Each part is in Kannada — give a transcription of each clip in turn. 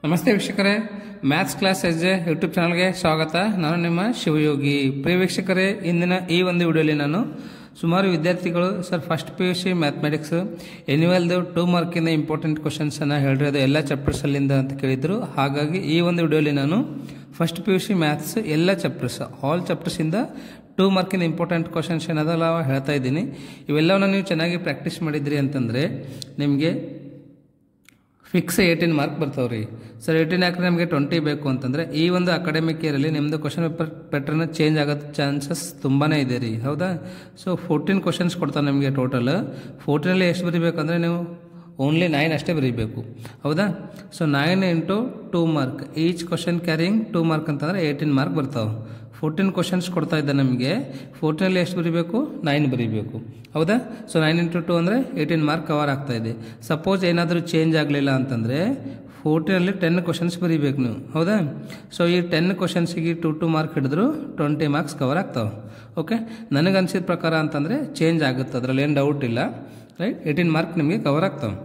ನಮಸ್ತೆ ವೀಕ್ಷಕರೇ, ಮ್ಯಾಥ್ಸ್ ಕ್ಲಾಸ್ ಎಸ್ಜೆ ಯೂಟ್ಯೂಬ್ ಚಾನಲ್ಗೆ ಸ್ವಾಗತ. ನಾನು ನಿಮ್ಮ ಶಿವಯೋಗಿ. ಪ್ರಿಯ ವೀಕ್ಷಕರೇ, ಇಂದಿನ ಈ ಒಂದು ವಿಡಿಯೋಲಿ ನಾನು ಸುಮಾರು ವಿದ್ಯಾರ್ಥಿಗಳು ಸರ್ ಫಸ್ಟ್ PUC ಮ್ಯಾಥಮೆಟಿಕ್ಸ್ ಎನ್ಯುವಲ್ದು 2 ಮಾರ್ಕಿಂದ ಇಂಪಾರ್ಟೆಂಟ್ ಕ್ವಶನ್ಸ್ ಅನ್ನು ಹೇಳ್ರಿ, ಅದು ಎಲ್ಲ ಚಾಪ್ಟರ್ಸ್ ಅಲ್ಲಿಂದ ಅಂತ ಕೇಳಿದ್ರು. ಹಾಗಾಗಿ ಈ ಒಂದು ವಿಡಿಯೋಲಿ ನಾನು ಫಸ್ಟ್ PUC ಮ್ಯಾಥ್ಸ್ ಎಲ್ಲ ಚಾಪ್ಟರ್ಸ್ ಆಲ್ ಚಾಪ್ಟರ್ಸ್ ಇಂದ 2 ಮಾರ್ಕಿಂದ ಇಂಪಾರ್ಟೆಂಟ್ ಕ್ವಶನ್ಸ್ ಏನದಲ್ಲ ಹೇಳ್ತಾ ಇದ್ದೀನಿ. ಇವೆಲ್ಲವನ್ನ ನೀವು ಚೆನ್ನಾಗಿ ಪ್ರಾಕ್ಟೀಸ್ ಮಾಡಿದ್ರಿ ಅಂತಂದ್ರೆ ನಿಮಗೆ ಫಿಕ್ಸ್ 18 ಮಾರ್ಕ್ ಬರ್ತಾವ್ರಿ. ಸರ್ 18 ಯಾಕಂದ್ರೆ ನಮಗೆ 20 ಬೇಕು ಅಂತಂದ್ರೆ ಈ ಒಂದು ಅಕಾಡೆಮಿಕ್ ಇಯರಲ್ಲಿ ನಿಮ್ದು ಕ್ವಶನ್ ಪೇಪರ್ ಪ್ಯಾಟರ್ನ್ ಚೇಂಜ್ ಆಗೋ ಚಾನ್ಸಸ್ ತುಂಬಾನೇ ಇದೆ ರೀ. ಹೌದಾ? ಸೊ 14 ಕ್ವಶನ್ಸ್ ಕೊಡ್ತಾರೆ ನಿಮಗೆ ಟೋಟಲ್. 14 ಎಷ್ಟು ಬರೀಬೇಕಂದ್ರೆ ನೀವು ಓನ್ಲಿ 9 ಅಷ್ಟೇ ಬರೀಬೇಕು. ಹೌದಾ? So 9 into 2 mark, each question carrying 2 mark ಅಂತಂದ್ರೆ 18 ಮಾರ್ಕ್ ಬರ್ತಾವೆ. 14 ಕ್ವಶನ್ಸ್ ಕೊಡ್ತಾ ಇದ್ದ ನಮಗೆ 14 ಎಷ್ಟು ಬರೀಬೇಕು? 9 ಬರೀಬೇಕು. ಹೌದಾ? ಸೊ 9 ಇಂಟು 2 ಅಂದರೆ 18 ಮಾರ್ಕ್ ಕವರ್ ಆಗ್ತಾ ಇದೆ. ಸಪೋಸ್ ಏನಾದರೂ ಚೇಂಜ್ ಆಗಲಿಲ್ಲ ಅಂತಂದರೆ 14 10 ಕ್ವಶನ್ಸ್ ಬರೀಬೇಕು ನೀವು. ಹೌದಾ? ಸೊ ಈ 10 ಕ್ವಶನ್ಸಿಗೆ 2 ಮಾರ್ಕ್ ಹಿಡಿದ್ರು 20 ಮಾರ್ಕ್ಸ್ ಕವರ್ ಆಗ್ತಾವೆ. ಓಕೆ, ನನಗನ್ಸಿದ ಪ್ರಕಾರ ಅಂತಂದರೆ ಚೇಂಜ್ ಆಗುತ್ತೆ, ಅದರಲ್ಲಿ ಏನು ಡೌಟ್ ಇಲ್ಲ. ರೈಟ್, 18 ಮಾರ್ಕ್ ನಿಮಗೆ ಕವರ್ ಆಗ್ತಾವೆ.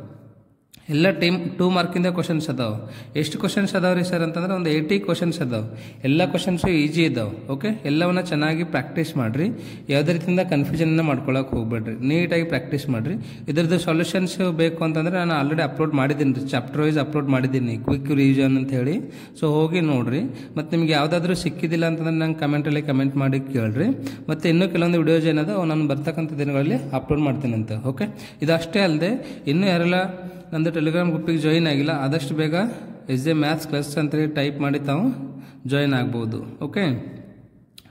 ಎಲ್ಲ 2 ಮಾರ್ಕಿಂದ ಕ್ವಶನ್ಸ್ ಅದಾವೆ. ಎಷ್ಟು ಕ್ವಶನ್ಸ್ ಅದಾವೆ ರೀ ಸರ್ ಅಂತಂದ್ರೆ ಒಂದು 80 ಕ್ವಶನ್ಸ್ ಅದಾವೆ. ಎಲ್ಲ ಕ್ವಶನ್ಸು ಈಜಿ ಇದಾವೆ. ಓಕೆ, ಎಲ್ಲವನ್ನ ಚೆನ್ನಾಗಿ ಪ್ರಾಕ್ಟೀಸ್ ಮಾಡಿರಿ. ಯಾವುದೇ ರೀತಿಯಿಂದ ಕನ್ಫ್ಯೂಷನ್ನ ಮಾಡ್ಕೊಳಕ್ಕೆ ಹೋಗ್ಬೇಡ್ರಿ, ನೀಟಾಗಿ ಪ್ರಾಕ್ಟೀಸ್ ಮಾಡಿರಿ. ಇದ್ರದ್ದು ಸೊಲ್ಯೂಷನ್ಸ್ ಬೇಕು ಅಂತಂದರೆ ನಾನು ಆಲ್ರೆಡಿ ಅಪ್ಲೋಡ್ ಮಾಡಿದ್ದೀನಿ ರೀ, ಚಾಪ್ಟರ್ ವೈಸ್ ಅಪ್ಲೋಡ್ ಮಾಡಿದ್ದೀನಿ, ಕ್ವಿಕ್ ರಿವಿಷನ್ ಅಂತ ಹೇಳಿ. ಸೊ ಹೋಗಿ ನೋಡಿರಿ. ಮತ್ತು ನಿಮ್ಗೆ ಯಾವುದಾದ್ರೂ ಸಿಕ್ಕಿದ್ದಿಲ್ಲ ಅಂತಂದ್ರೆ ನಂಗೆ ಕಮೆಂಟಲ್ಲಿ ಕಮೆಂಟ್ ಮಾಡಿ ಕೇಳ್ರಿ. ಮತ್ತು ಇನ್ನೂ ಕೆಲವೊಂದು ವಿಡಿಯೋಸ್ ಏನದ ನಾನು ಬರ್ತಕ್ಕಂಥ ದಿನಗಳಲ್ಲಿ ಅಪ್ಲೋಡ್ ಮಾಡ್ತೀನಿ ಅಂತ. ಓಕೆ, ಇದಷ್ಟೇ ಅಲ್ಲದೆ ಇನ್ನೂ ಯಾರೆಲ್ಲ ನಂದು ಟೆಲಿಗ್ರಾಮ್ ಗ್ರೂಪಿಗೆ ಜಾಯಿನ್ ಆಗಿಲ್ಲ, ಆದಷ್ಟು ಬೇಗ ಎಸ್ ಎ ಮ್ಯಾಥ್ಸ್ ಕ್ಲಾಸ್ ಅಂತೇಳಿ ಟೈಪ್ ಮಾಡಿ ತಾವು ಜಾಯಿನ್ ಆಗ್ಬೋದು. ಓಕೆ,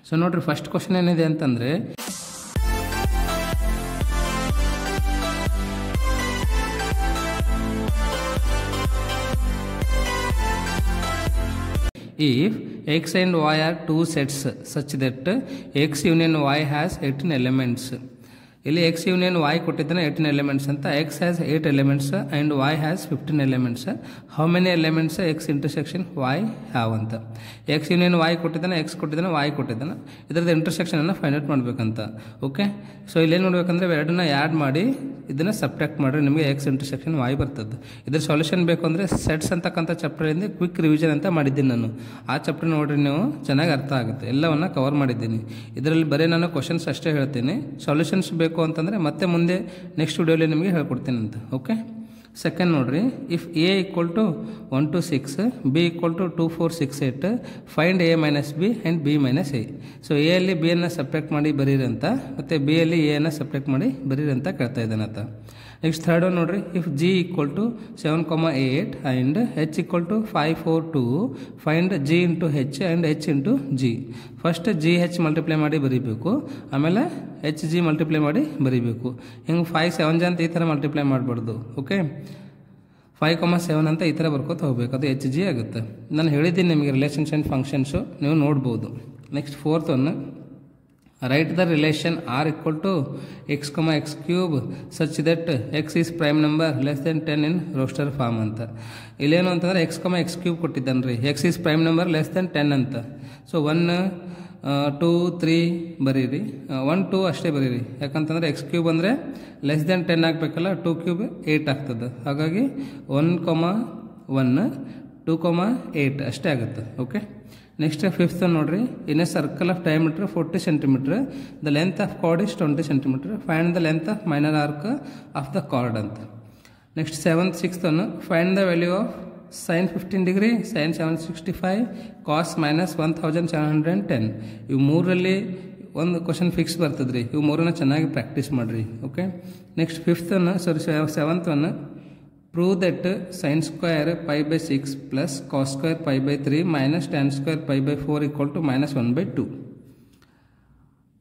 ಸೊ ನೋಡ್ರಿ, ಫಸ್ಟ್ ಕ್ವಶನ್ ಏನಿದೆ ಅಂತಂದರೆ if x and y are 2 sets such that x union y has 18 elements. ಇಲ್ಲಿ x ಯೂನಿಯನ್ y ಕೊಟ್ಟಿದ್ದಾನೆ 18 ಎಲಿಮೆಂಟ್ಸ್ ಅಂತ. x has 8 elements and y has 15 elements. How many elements x intersection y have ಅಂತ. x ಯೂನಿಯನ್ y ಕೊಟ್ಟಿದ್ದಾನೆ, x ಕೊಟ್ಟಿದ್ದಾನೆ, y ಕೊಟ್ಟಿದ್ದಾನೆ. ಇದರದ್ದು ಇಂಟರ್ಸೆಕ್ಷನನ್ನು ಫೈಂಡ್ ಔಟ್ ಮಾಡಬೇಕಂತ. ಓಕೆ, ಸೊ ಇಲ್ಲೇನು ನೋಡ್ಬೇಕಂದ್ರೆ ಎರಡನ್ನ ಆ್ಯಡ್ ಮಾಡಿ ಇದನ್ನು ಸಬ್ಟ್ರಾಕ್ಟ್ ಮಾಡಿದ್ರೆ ನಿಮಗೆ x ಇಂಟರ್ಸೆಕ್ಷನ್ y ಬರ್ತದೆ. ಇದ್ರ ಸೊಲ್ಯೂಷನ್ ಬೇಕು ಅಂದರೆ ಸೆಟ್ಸ್ ಅಂತಕ್ಕಂಥ ಚಾಪ್ಟರಿಂದ ಕ್ವಿಕ್ ರಿವಿಷನ್ ಅಂತ ಮಾಡಿದ್ದೀನಿ ನಾನು. ಆ ಚಾಪ್ಟರ್ ನೋಡ್ರಿ, ನೀವು ಚೆನ್ನಾಗಿ ಅರ್ಥ ಆಗುತ್ತೆ. ಎಲ್ಲವನ್ನ ಕವರ್ ಮಾಡಿದ್ದೀನಿ. ಇದರಲ್ಲಿ ಬರೀ ನಾನು ಕ್ವಶನ್ಸ್ ಅಷ್ಟೇ ಹೇಳ್ತೀನಿ. ಸೊಲ್ಯೂಷನ್ಸ್ ಬೇಕು ಅಂತಂದರೆ ಮತ್ತೆ ಮುಂದೆ ನೆಕ್ಸ್ಟ್ ವಿಡಿಯೋಲಿ ನಿಮಗೆ ಹೇಳ್ಕೊಡ್ತೀನಿ ಅಂತ. ಓಕೆ, ಸೆಕೆಂಡ್ ನೋಡ್ರಿ, if a equal to 1 to 6, b equal to 2 4 6 8, find a minus B and b minus a. So A ಅಲ್ಲಿ ಬಿ ಅನ್ನು ಸಪ್ರೇಟ್ ಮಾಡಿ ಬರೀರಿ ಅಂತ, ಮತ್ತು ಬಿ ಅಲ್ಲಿ ಎ ಅನ್ನು ಸಪ್ರೇಟ್ ಮಾಡಿ ಬರೀರಿ ಅಂತ ಕೇಳ್ತಾ ಇದ್ದಾನಂತ. ನೆಕ್ಸ್ಟ್ ಥರ್ಡ್ ಒನ್ ನೋಡ್ರಿ, if g equal to 7,8 and h equal to 5 4 2, find g into h and h into g. First g h multiply ಮಾಡಿ ಬರೀಬೇಕು, ಆಮೇಲೆ h g ಮಲ್ಟಿಪ್ಲೈ ಮಾಡಿ ಬರೀಬೇಕು. ಹಿಂಗೆ 5 7 ಅಂತ ಈ ಥರ ಮಲ್ಟಿಪ್ಲೈ ಮಾಡಬಾರ್ದು. ಓಕೆ, 5,7 ಅಂತ ಈ ಥರ ಬರ್ಕೋತ ಹೋಗ್ಬೇಕು, ಅದು h g ಆಗುತ್ತೆ. ನಾನು ಹೇಳಿದ್ದೀನಿ ನಿಮಗೆ ರಿಲೇಷನ್ಸ್ ಆ್ಯಂಡ್ ಫಂಕ್ಷನ್ಸು, ನೀವು ನೋಡ್ಬೋದು. Next fourth one, write the relation r equal to x, x cube such that x is prime number less than 10 in roster form ಅಂತ. ಇಲ್ಲೇನು ಅಂತಂದರೆ x, x ಕ್ಯೂಬ್ ಕೊಟ್ಟಿದ್ದಾನೆ ರೀ, x is prime number less than 10 ಅಂತ. ಸೊ 1 2 3 ಬರೀರಿ, 1 2 ಅಷ್ಟೇ ಬರೀರಿ. ಯಾಕಂತಂದರೆ x ಕ್ಯೂಬ್ ಅಂದರೆ ಲೆಸ್ ದೆನ್ 10 ಆಗಬೇಕಲ್ಲ, 2 ಕ್ಯೂಬ್ 8 ಆಗ್ತದೆ. ಹಾಗಾಗಿ 1,1 2,8 ಅಷ್ಟೇ ಆಗುತ್ತೆ. ಓಕೆ, ನೆಕ್ಸ್ಟ್ ಫಿಫ್ತ್ ನೋಡ್ರಿ, in a circle of diameter 40 centimetre, the length of chord is 20 centimetre, find the length of minor arc of the chord ಅಂತ. Next sixth one, find the value of sine 15 degree, sine 765, cos minus 1710. ಇವು ಮೂರಲ್ಲಿ ಒಂದು ಕ್ವಶನ್ ಫಿಕ್ಸ್ ಬರ್ತದೆ ರೀ. ಇವು ಮೂರನ್ನ ಚೆನ್ನಾಗಿ ಪ್ರಾಕ್ಟೀಸ್ ಮಾಡಿರಿ. Okay, next seventh one, prove that sin square pi by 6 plus cos square pi by 3 minus tan square pi by 4 equal to minus 1 by 2.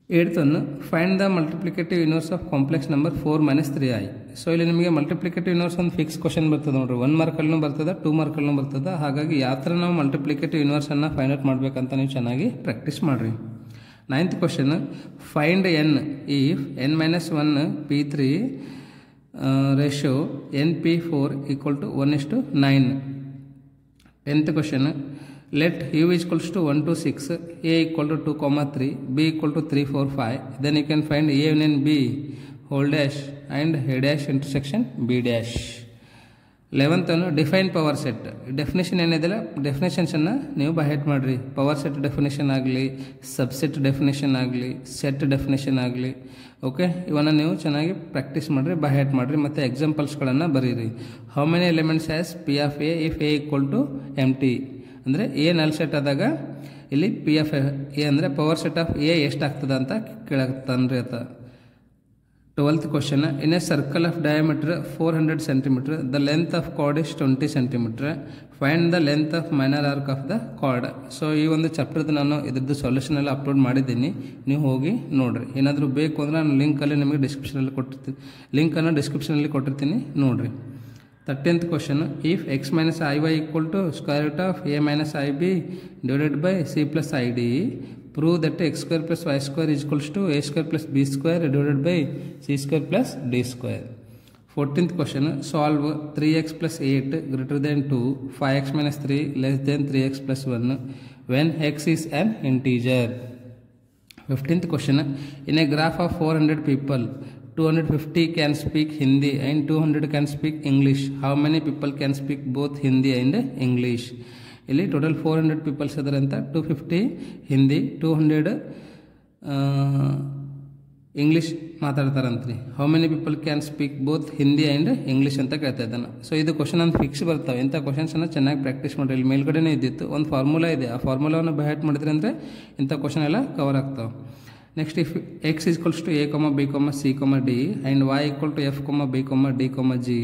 Eighth one, find the multiplicative inverse of complex number 4 minus 3i. So ಇಲ್ಲಿ ನಿಮಗೆ ಮಲ್ಟಿಪ್ಲಿಕೇಟಿವ್ ಇನ್ವರ್ಸ್ ಒಂದು ಫಿಕ್ಸ್ ಕ್ವಶನ್ ಬರ್ತದೆ ನೋಡ್ರಿ. 1 ಮಾರ್ಕಲ್ಲೂ ಬರ್ತದೆ, 2 ಮಾರ್ಕಲ್ಲೂ ಬರ್ತದೆ. ಹಾಗಾಗಿ ಯಾವ ಥರ ನಾವು ಮಲ್ಟಿಪ್ಲಿಕೇಟಿವ್ ಇನ್ವರ್ಸನ್ನು ಫೈಂಡ್ ಔಟ್ ಮಾಡಬೇಕಂತ ನೀವು ಚೆನ್ನಾಗಿ ಪ್ರಾಕ್ಟೀಸ್ ಮಾಡಿರಿ. Ninth question, find n if n minus 1 p3 ratio np4 equal to 1:9. 10th question, let u is equals to 1 to 6, a equal to 2, 3, b equal to 3, 4, 5. Then you can find a union b whole dash and a dash intersection b dash. 11th define power set. Definition ಏನಿದೆಯಲ್ಲ ಡೆಫಿನೇಷನ್ಸನ್ನು ನೀವು ಬೈಹೆಟ್ ಮಾಡಿರಿ. ಪವರ್ ಸೆಟ್ ಡೆಫಿನೇಷನ್ ಆಗಲಿ, ಸಬ್ಸೆಟ್ ಡೆಫಿನೇಷನ್ ಆಗಲಿ, ಸೆಟ್ ಡೆಫಿನೇಷನ್ ಆಗಲಿ, ಓಕೆ, ಇವನ್ನು ನೀವು ಚೆನ್ನಾಗಿ ಪ್ರಾಕ್ಟೀಸ್ ಮಾಡಿರಿ, ಬೈಹೆಟ್ ಮಾಡಿರಿ ಮತ್ತು ಎಕ್ಸಾಂಪಲ್ಸ್ಗಳನ್ನು ಬರೀರಿ. How many elements has P of A if A equal to empty, ಅಂದರೆ ಎ ನಲ್ ಸೆಟ್ ಆದಾಗ ಇಲ್ಲಿ ಪಿ ಆಫ್ ಎ ಅಂದರೆ ಪವರ್ ಸೆಟ್ ಆಫ್ ಎ ಎಷ್ಟಾಗ್ತದೆ ಅಂತ ಕೇಳಾಗ್ತಾನ್ರಿ ಆತ. 12th question, in a circle of diameter 400 cm, the length of chord is 20 cm. Find the length of minor arc of the chord. So ಈ ಒಂದು ಚಾಪ್ಟರ್ದು ನಾನು ಇದ್ರದ್ದು ಸೊಲ್ಯೂಷನ್ ಎಲ್ಲ ಅಪ್ಲೋಡ್ ಮಾಡಿದ್ದೀನಿ, ನೀವು ಹೋಗಿ ನೋಡಿರಿ. ಏನಾದರೂ ಬೇಕು ಅಂದರೆ ನಾನು ಲಿಂಕಲ್ಲಿ ನಿಮಗೆ ಡಿಸ್ಕ್ರಿಪ್ಷನಲ್ಲಿ ಕೊಟ್ಟಿರ್ತೀನಿ, ಲಿಂಕನ್ನು ಡಿಸ್ಕ್ರಿಪ್ಷನಲ್ಲಿ ಕೊಟ್ಟಿರ್ತೀನಿ, ನೋಡಿರಿ. 13th question, if x minus iy equal to square root of a minus ib divided by c plus id, prove that x square plus y square is equals to a square plus b square divided by c square plus d square. 14th question, solve 3x plus 8 greater than 2, 5x minus 3 less than 3x plus 1 when x is an integer. 15th question, in a graph of 400 people, 250 can speak Hindi and 200 can speak English. How many people can speak both Hindi and English? ಇಲ್ಲಿ ಟೋಟಲ್ 400 ಪೀಪಲ್ಸ್ ಅದರ ಅಂತ 250 ಹಿಂದಿ 200 ಇಂಗ್ಲೀಷ್ ಮಾತಾಡ್ತಾರಂತ್ರಿ. How many people can speak both Hindi and English ಅಂತ ಕೇಳ್ತಾ ಇದ್ದಾನೆ. ಸೊ ಇದು ಕ್ವಶನ್ ಒಂದು ಫಿಕ್ಸ್ ಬರ್ತಾವೆ. ಇಂಥ ಕ್ವಶನ್ಸನ್ನು ಚೆನ್ನಾಗಿ ಪ್ರಾಕ್ಟೀಸ್ ಮಾಡಿರಿ. ಇಲ್ಲಿ ಮೇಲ್ಗಡೆನೇ ಇದ್ದಿತ್ತು ಒಂದು ಫಾರ್ಮುಲಾ ಇದೆ, ಆ ಫಾರ್ಮುಲಾವನ್ನು ಬೈಹೆಟ್ ಮಾಡಿದ್ರೆ ಅಂದರೆ ಇಂಥ ಕ್ವಶನ್ ಎಲ್ಲ ಕವರ್ ಆಗ್ತಾವೆ. Next, if X is equals to A comma B comma C comma D and Y equal to F comma B comma D comma G,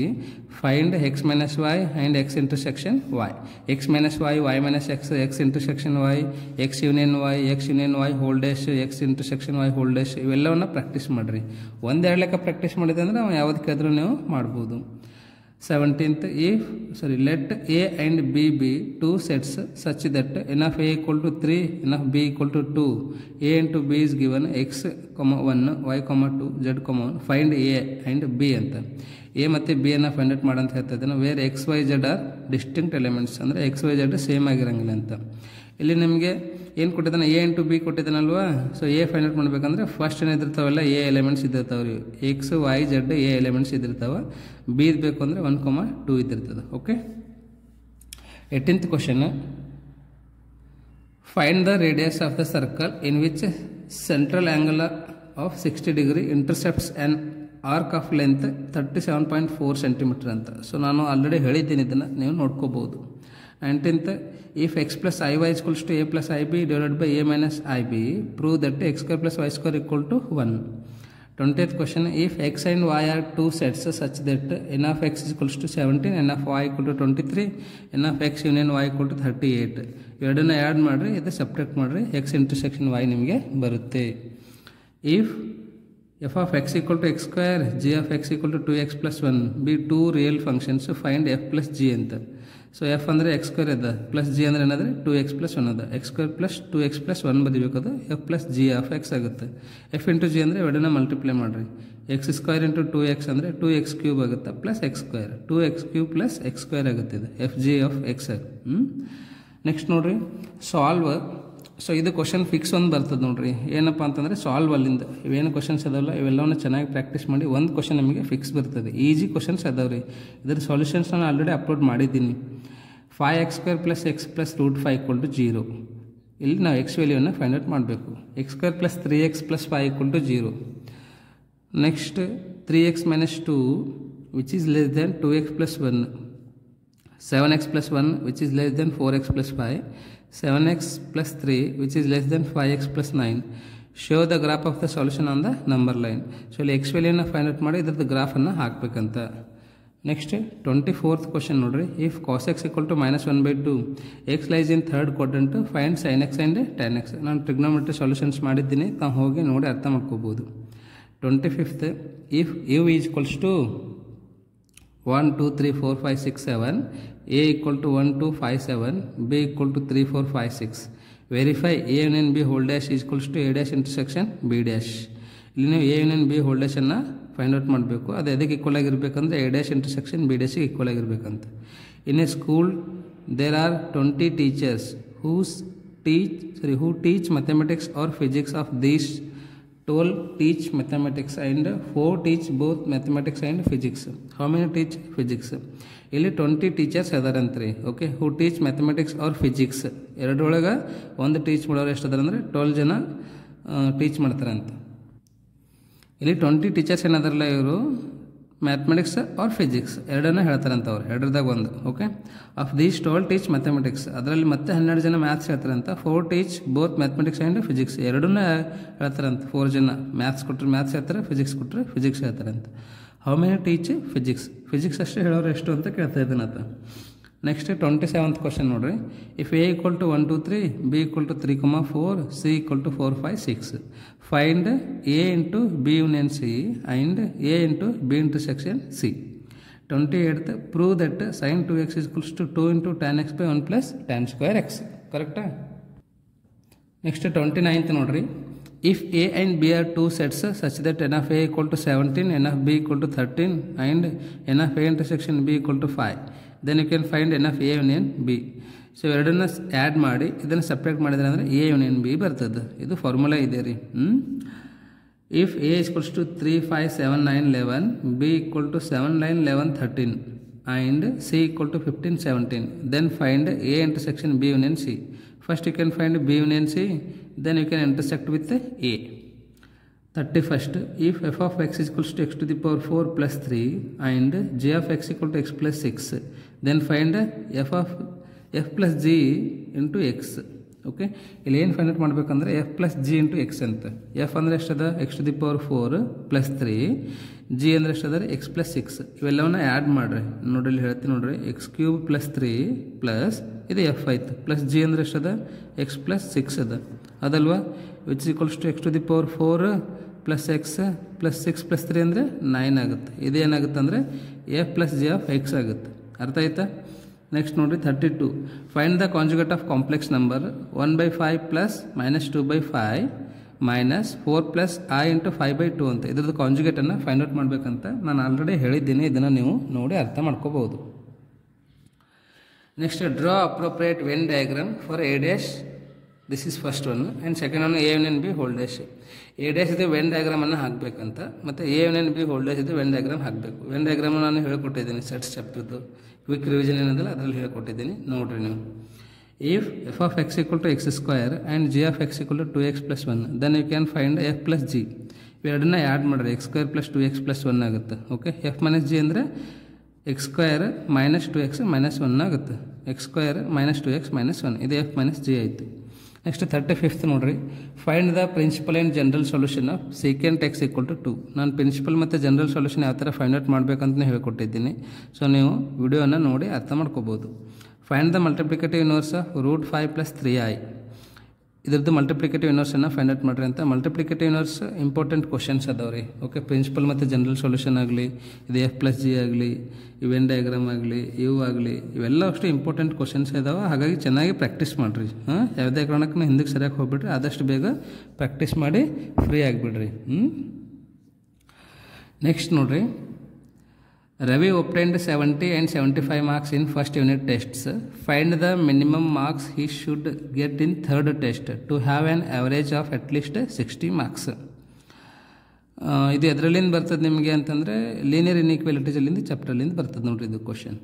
find X minus Y and X intersection Y. X minus Y, Y minus X, X intersection Y, X union Y, X union Y whole dash, X intersection Y whole dash, ಇವೆಲ್ಲವನ್ನು ಪ್ರಾಕ್ಟೀಸ್ ಮಾಡಿರಿ. ಒಂದೆರಡು ಲೆಕ್ಕ ಪ್ರಾಕ್ಟೀಸ್ ಮಾಡಿದೆ ಅಂದರೆ ನಾವು ಯಾವ್ದು ಕೇಳಿದ್ರೂ ನೀವು ಮಾಡ್ಬೋದು. 17th, let A and B be two sets such that n of A equal to 3, n of B equal to 2. A into B is given x, 1, y, 2, z, 1. Find A and B ಅಂತ. A ಮತ್ತು B ಅನ್ನು ಫೈಂಡ್ ಔಟ್ ಮಾಡಂತ ಹೇಳ್ತಾ ಇದ್ದಾನೆ. Where X Y Z are distinct elements, ಅಂದರೆ ಎಕ್ಸ್ ವೈ ಜೆಡ್ ಸೇಮ್ ಆಗಿರಂಗಿಲ್ಲ ಅಂತ. ಇಲ್ಲಿ ನಿಮಗೆ ಏನು ಕೊಟ್ಟಿದ್ದಾನೆ, ಎ ಇಂಟು ಬಿ ಕೊಟ್ಟಿದ್ದಾನಲ್ವಾ. ಸೊ ಎ ಫೈಂಡ್ ಔಟ್ ಮಾಡಬೇಕಂದ್ರೆ ಫಸ್ಟ್ ಏನಿದಿರ್ತಾವೆಲ್ಲ ಎ ಎಲಿಮೆಂಟ್ಸ್ ಇದ್ದಿರ್ತಾವೆ, X Y Z A elements ಇದ್ದಿರ್ತಾವೆ. ಬಿ ಬೇಕು ಅಂದರೆ 1, 2 ಇದ್ದಿರ್ತದೆ. Okay. 18th question, find the radius of the circle in which central angle of 60 degree intercepts an arc of length 37.4 cm ಅಂತ. ಸೊ ನಾನು ಆಲ್ರೆಡಿ ಹೇಳಿದ್ದೀನಿ, ಇದನ್ನು ನೀವು ನೋಡ್ಕೋಬೋದು. 19th, if x plus iy is equals to a plus ib divided by a minus ib, prove that x square plus y square equal to 1. 20th question, if x and y are two sets such that n of x is equals to 17, n of y equal to 23, n of x union y equal to 38. ಎರಡನ್ನ ಆ್ಯಡ್ ಮಾಡಿರಿ, ಇದು ಸಬ್ಟ್ರಾಕ್ಟ್ ಮಾಡಿರಿ, x ಇಂಟರ್ಸೆಕ್ಷನ್ y ನಿಮಗೆ ಬರುತ್ತೆ. if f of x equal to x square, g of x equal to 2x plus 1 be two real functions, find f plus g ಅಂತ. ಸೊ ಎಫ್ ಅಂದರೆ ಎಕ್ಸ್ ಸ್ಕ್ವೇರ್ ಅದ, ಪ್ಲಸ್ ಜಿ ಅಂದರೆ ಏನಾದರೆ 2x plus 1 ಅದ. X square plus 2x plus 1 ಬದಿಬೇಕದು, f plus g of x ಆಗುತ್ತೆ. ಎಫ್ ಇಂಟು ಜಿ ಅಂದರೆ ಎರಡನ್ನ ಮಲ್ಟಿಪ್ಲೈ ಮಾಡಿರಿ. ಎಕ್ಸ್ ಸ್ಕ್ವೇರ್ ಇಂಟು 2x ಅಂದರೆ 2x ಕ್ಯೂಬ್ ಆಗುತ್ತೆ plus X square, 2x cube plus X square ಆಗುತ್ತೆ. ಇದು F G of X. Next ನೋಡಿರಿ, ಸಾಲ್ವ್. ಸೊ ಇದು ಕ್ವಶನ್ ಫಿಕ್ಸ್ ಒಂದು ಬರ್ತದೆ ನೋಡಿರಿ. ಏನಪ್ಪ ಅಂತಂದರೆ ಸಾಲ್ವ್ ಅಲ್ಲಿಂದ ಇವೇನು ಕ್ವಶನ್ಸ್ ಅದಾವಲ್ಲ ಇವೆಲ್ಲವನ್ನು ಚೆನ್ನಾಗಿ ಪ್ರಾಕ್ಟೀಸ್ ಮಾಡಿ ಒಂದು ಕ್ವಶನ್ ನಿಮಗೆ ಫಿಕ್ಸ್ ಬರ್ತದೆ. ಈಸಿ ಕ್ವಶನ್ಸ್ ಅದಾವೆ ರೀ. ಇದರ ಸೊಲ್ಯೂಷನ್ಸ್ ನಾನು ಆಲ್ರೆಡಿ ಅಪ್ಲೋಡ್ ಮಾಡಿದ್ದೀನಿ. 5x² + x + √5 = 0. ಇಲ್ಲಿ ನಾವು ಎಕ್ಸ್ ವ್ಯಾಲ್ಯೂವನ್ನು ಫೈಂಡ್ ಔಟ್ ಮಾಡಬೇಕು. x² + 3x + 5 = 0. Next 3x - 2 which is less than 2x + 1. 7x + 1 which is less than 4x + 5. 7x + 3 which is less than 5x + 9. Show the graph of the solution on the number line. So ಇಲ್ಲಿ ಎಕ್ಸ್ ವ್ಯಾಲ್ಯೂನ ಫೈಂಡ್ ಔಟ್ ಮಾಡಿ ಇದ್ರದ್ದು ಗ್ರಾಫನ್ನು ಹಾಕಬೇಕಂತ. ನೆಕ್ಸ್ಟ್ 24th ಕ್ವಶನ್ ನೋಡ್ರಿ. If cos x = -1/2, x lies in third quadrant, find sin x and tan x. ನಾನು ಟ್ರಿಗ್ನೋಮೆಟ್ರಿ ಸೊಲ್ಯೂಷನ್ಸ್ ಮಾಡಿದ್ದೀನಿ, ತಾವು ಹೋಗಿ ನೋಡಿ ಅರ್ಥ ಮಾಡ್ಕೋಬೋದು. 25th, if u is equals to 1 2 3 4 5 6 7, a = 1 2 5 7, b = 3 4 5 6. Verify a union b whole dash is equals to a dash intersection b dash. ಇಲ್ಲಿ ನೀವು a union b whole dash ಅನ್ನು ಫೈಂಡ್ ಔಟ್ ಮಾಡಬೇಕು. ಅದು ಎದಕ್ಕೆ ಈಕ್ವಲ್ ಆಗಿರಬೇಕಂದ್ರೆ a dash intersection b dash equal ಆಗಿರಬೇಕಂತ. In a school there are 20 teachers who teach mathematics or physics of these 12 teach mathematics and 4 teach both mathematics and physics. How many teach physics? ಇಲ್ಲಿ 20 ಟೀಚರ್ಸ್ ಅದಾರಂತ್ರಿ. ಓಕೆ, ಹೂ ಟೀಚ್ ಮ್ಯಾಥಮೆಟಿಕ್ಸ್ ಆರ್ ಫಿಸಿಕ್ಸ್. ಎರಡರೊಳಗೆ ಒಂದು ಟೀಚ್ ಮಾಡೋರು ಎಷ್ಟು ಅದಾರ ಅಂದರೆ 12 ಜನ ಟೀಚ್ ಮಾಡ್ತಾರಂತ. ಇಲ್ಲಿ 20 ಟೀಚರ್ಸ್ ಏನದಾರಲ್ಲ ಇವರು ಮ್ಯಾಥಮೆಟಿಕ್ಸ್ ಆರ್ ಫಿಸಿಕ್ಸ್ ಎರಡನ್ನ ಹೇಳ್ತಾರಂತ ಅವ್ರು, ಎರಡರದಾಗ ಒಂದು. Okay, of these 12 teach mathematics, ಅದರಲ್ಲಿ ಮತ್ತೆ 12 ಜನ ಮ್ಯಾಥ್ಸ್ ಹೇಳ್ತಾರಂತ. 4 teach both mathematics and physics, ಎರಡನ್ನ ಹೇಳ್ತಾರಂತ. 4 ಜನ ಮ್ಯಾಥ್ಸ್ ಕೊಟ್ಟರೆ ಮ್ಯಾಥ್ಸ್ ಹೇಳ್ತಾರೆ, ಫಿಸಿಕ್ಸ್ ಕೊಟ್ಟರೆ ಫಿಸಿಕ್ಸ್ ಹೇಳ್ತಾರಂತ. How many teach physics, physics ಅಷ್ಟೇ ಹೇಳೋರು ಎಷ್ಟು ಅಂತ ಕೇಳ್ತಾ ಇದ್ದಾನಂತ. ನೆಕ್ಸ್ಟ್ 27th ಕ್ವಶನ್ ನೋಡ್ರಿ. If A equal to 1 2 3, b equal to 3, 4, c equal to 4 5 6, find a into b union c and a into b intersection c. 28th, prove that sine 2x equals to 2 into tan x by 1 plus tan square x. ಕರೆಕ್ಟಾ? ನೆಕ್ಸ್ಟ್ 29th ನೋಡ್ರಿ. If A and B are two sets such that n of A equal to 17, n of B equal to 13 and n of A intersection B equal to 5, then you can find n of A union B. So ಎರಡನ್ನ ಆ್ಯಡ್ ಮಾಡಿ ಇದನ್ನು ಸಪ್ರೇಟ್ ಮಾಡಿದ್ರೆ ಅಂದರೆ A union B ಬರ್ತದೆ. ಇದು ಫಾರ್ಮುಲಾ ಇದೆ ರೀ. If A equals to 3 5 7 9 11, B equal to 7 9 11 13 and C equal to 15 17, then find A intersection B union C. First you can find B union C, then you can intersect with A. 31st, if f of x equals to x to the power 4 plus 3 and g of x equal to x plus 6, then find f of f plus g into x. Okay, ಇಲ್ಲಿ ಏನು ಫೈಂಡ್ ಔಟ್ ಮಾಡಬೇಕಂದ್ರೆ f plus g into x ಅಂತ. ಎಫ್ ಅಂದರೆ ಎಷ್ಟದ x to the power 4 plus 3, g ಅಂದರೆ ಎಷ್ಟದ ಎಕ್ಸ್ ಪ್ಲಸ್ 6. ಇವೆಲ್ಲವನ್ನ ಆ್ಯಡ್ ಮಾಡಿರಿ. ನೋಡ್ರಿ ಇಲ್ಲಿ ಹೇಳ್ತೀನಿ ನೋಡ್ರಿ. ಎಕ್ಸ್ ಕ್ಯೂಬ್ ಪ್ಲಸ್ 3 ಪ್ಲಸ್ ಇದು ಎಫ್ ಆಯ್ತು, ಪ್ಲಸ್ ಜಿ ಅಂದರೆ ಎಷ್ಟದ ಎಕ್ಸ್ ಪ್ಲಸ್ 6 ಅದ ಅದಲ್ವಾ. Which equals to x to the power 4 plus x plus 6 plus 3 ಅಂದರೆ 9 ಆಗುತ್ತೆ. ಇದೇನಾಗುತ್ತೆ ಅಂದರೆ f plus g of x ಆಗುತ್ತೆ. ಅರ್ಥ ಆಯ್ತಾ? ನೆಕ್ಸ್ಟ್ ನೋಡಿರಿ 32, find the conjugate of complex number 1/5 plus minus 2/5 minus 4 plus i into 5/2 ಅಂತ. ಇದ್ರದ್ದು ಕಾಂಜುಗೇಟನ್ನು ಫೈಂಡ್ ಔಟ್ ಮಾಡಬೇಕಂತ ನಾನು ಆಲ್ರೆಡಿ ಹೇಳಿದ್ದೀನಿ. ಇದನ್ನು ನೀವು ನೋಡಿ ಅರ್ಥ ಮಾಡ್ಕೋಬಹುದು. Next draw appropriate Venn diagram for A dash. This is first one and second one A union B whole dash. A dash ಇದೆ ವೆನ್ ಡಯಾಗ್ರಾಮನ್ನು ಹಾಕಬೇಕಂತ, ಮತ್ತು A union B whole dash ಇದೆ ವೆನ್ ಡಯಾಗ್ರಾಮ್ ಹಾಕಬೇಕು. ವೆನ್ ಡಯಾಗ್ರಾಮ್ ನಾನು ಹೇಳ್ಕೊಟ್ಟಿದ್ದೀನಿ ಸೆಟ್ಸ್ ಚಾಪ್ಟರ್ದು ಕ್ವಿಕ್ ರಿವಿಷನ್ ಏನಂದಿಲ್ಲ ಅದರಲ್ಲಿ ಹೇಳ್ಕೊಟ್ಟಿದ್ದೀನಿ, ನೋಡಿರಿ ನೀವು. If f of x equal to x square and g of x equal to 2x plus 1, then you can find f plus g. ಇವೆರಡನ್ನ ಆ್ಯಡ್ ಮಾಡಿರಿ. X square plus 2x plus 1 ಆಗುತ್ತೆ. ಓಕೆ, ಎಫ್ ಮೈನಸ್ ಜಿ ಅಂದರೆ x square minus 2x minus 1 ಆಗುತ್ತೆ. X square minus 2x minus 1, ಇದು ಎಫ್ ಮೈನಸ್ ಜಿ ಆಯಿತು. ನೆಕ್ಸ್ಟ್ 35th ನೋಡ್ರಿ. Find the principal and general solution of secant x equal to 2. ನಾನು ಪ್ರಿನ್ಸಿಪಲ್ ಮತ್ತು ಜನರಲ್ ಸೊಲ್ಯೂಷನ್ ಯಾವ ಥರ ಫೈಂಡ್ ಔಟ್ ಮಾಡಬೇಕಂತ ಹೇಳ್ಕೊಟ್ಟಿದ್ದೀನಿ. ಸೊ ನೀವು ವಿಡಿಯೋನ ನೋಡಿ ಅರ್ಥ ಮಾಡ್ಕೋಬೋದು. Find the multiplicative inverse of root 5 plus 3i. ಇದ್ರದ್ದು ಮಲ್ಟಿಪ್ಲಿಕೇಟಿವ್ ಇನ್ವರ್ಸನ್ನು ಫೈಂಡ್ ಔಟ್ ಮಾಡಿರಿ ಅಂತ. ಮಲ್ಟಿಪ್ಲಿಕೇಟಿವ್ ಇನ್ವರ್ಸ್ ಇಂಪಾರ್ಟೆಂಟ್ ಕ್ವಶನ್ಸ್ ಅದಾವೆ ರೀ. ಓಕೆ, ಪ್ರಿನ್ಸಿಪಲ್ ಮತ್ತು ಜನರಲ್ ಸೊಲ್ಯೂಷನ್ ಆಗಲಿ, ಇದು ಎಫ್ ಪ್ಲಸ್ ಜಿ ಆಗಲಿ, ಇವೆನ್ ಡಯಾಗ್ರಾಮ್ ಆಗಲಿ, ಇವು ಆಗಲಿ, ಇವೆಲ್ಲ ಅಷ್ಟು ಇಂಪಾರ್ಟೆಂಟ್ ಕ್ವಶನ್ಸ್ ಇದಾವೆ. ಹಾಗಾಗಿ ಚೆನ್ನಾಗಿ ಪ್ರಾಕ್ಟೀಸ್ ಮಾಡಿರಿ. ಯಾವುದೇ ಕಾರಣಕ್ಕೂ ಹಿಂದಕ್ಕೆ ಸರಿಯಾಗಿ ಹೋಗ್ಬಿಡ್ರಿ. ಆದಷ್ಟು ಬೇಗ ಪ್ರಾಕ್ಟೀಸ್ ಮಾಡಿ ಫ್ರೀ ಆಗಿಬಿಡ್ರಿ. ನೆಕ್ಸ್ಟ್ ನೋಡಿರಿ. Ravi obtained 70 and 75 marks in first unit tests. Find the minimum marks he should get in third test to have an average of at least 60 marks. ಇದು ಎದರಲ್ಲಿಂದ ಬರ್ತದೆ ನಿಮಗೆ ಅಂತಂದರೆ ಲೀನಿಯರ್ ಇನ್ಇಕ್ವಾಲಿಟೀಸಲ್ಲಿಂದ ಚಾಪ್ಟರ್ಲಿಂದ ಬರ್ತದೆ ನೋಡಿರಿ ಇದು question.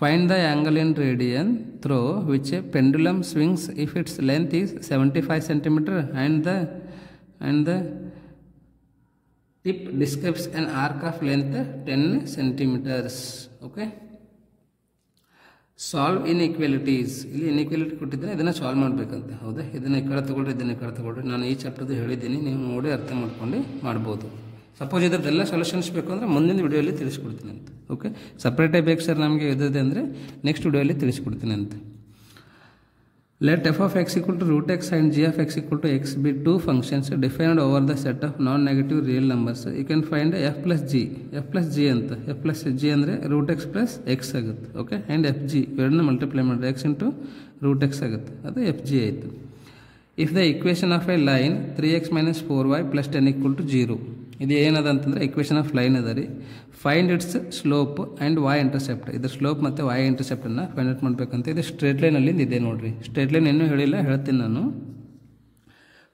Find the angle in radian through which a pendulum swings if its length is 75 centimeter and the tip describes an arc of length 10 centimeters. Okay, solve inequalities. ಇಲ್ಲಿ ಇನ್ಇಕ್ವಾಲಿಟಿ ಕೊಟ್ಟಿದ್ದರೆ ಇದನ್ನು ಸಾಲ್ವ್ ಮಾಡಬೇಕಂತ. ಹೌದಾ, ಇದನ್ನು ಈ ಕಡೆ ತಗೊಳ್ರಿ, ಇದನ್ನು ಈ ಕಡೆ ತಗೊಳ್ರಿ. ನಾನು ಈ ಚಾಪ್ಟರ್ದು ಹೇಳಿದ್ದೀನಿ, ನೀವು ನೋಡಿ ಅರ್ಥ ಮಾಡ್ಕೊಂಡು ಮಾಡ್ಬೋದು. ಸಪೋಸ್ ಇದ್ರದ್ದೆಲ್ಲ ಸೊಲ್ಯೂಷನ್ಸ್ ಬೇಕು ಅಂದರೆ ಮುಂದಿನ ವಿಡಿಯೋಲಿ ತಿಳಿಸ್ಕೊಡ್ತೀನಿ ಅಂತ. ಓಕೆ, ಸಪ್ರೇಟಾಗಿ ಬೇಕು ಸರ್ ನಮಗೆ ಇದಿದೆ ಅಂದರೆ ನೆಕ್ಸ್ಟ್ ವಿಡಿಯೋಲಿ ತಿಳಿಸ್ಕೊಡ್ತೀನಿ ಅಂತ. Let f of x equal to root x and g of x equal to x be two functions defined over the set of non-negative real numbers. You can find f plus g. f plus g ಅಂತ. f plus g ಅಂದರೆ root x plus x ಆಗುತ್ತೆ. ಓಕೆ, ಆ್ಯಂಡ್ ಎಫ್ ಜಿ ಎರಡನ್ನ ಮಲ್ಟಿಪ್ಲೈ ಮಾಡಿದ್ರೆ x ಇಂಟು ರೂಟ್ ಎಕ್ಸ್ ಆಗುತ್ತೆ. ಅದು ಎಫ್ ಜಿ ಆಯಿತು. If the equation of a line 3x minus 4y plus 10 equal to 0. ಇದು ಏನದ ಅಂತಂದರೆ ಇಕ್ವೇಷನ್ ಆಫ್ ಲೈನ್ ಅದ ರೀ. Find it's slope and y intercept. ಇದ್ರ ಸ್ಲೋಪ್ ಮತ್ತು y ಇಂಟರ್ಸೆಪ್ಟನ್ನು ಫೈಂಡ್ ಔಟ್ ಮಾಡಬೇಕಂತ. ಇದು ಸ್ಟ್ರೇಟ್ ಲೈನಲ್ಲಿಂದ ಇದೆ ನೋಡಿರಿ. ಸ್ಟ್ರೇಟ್ ಲೈನ್ ಇನ್ನೂ ಹೇಳಿಲ್ಲ, ಹೇಳ್ತೀನಿ ನಾನು.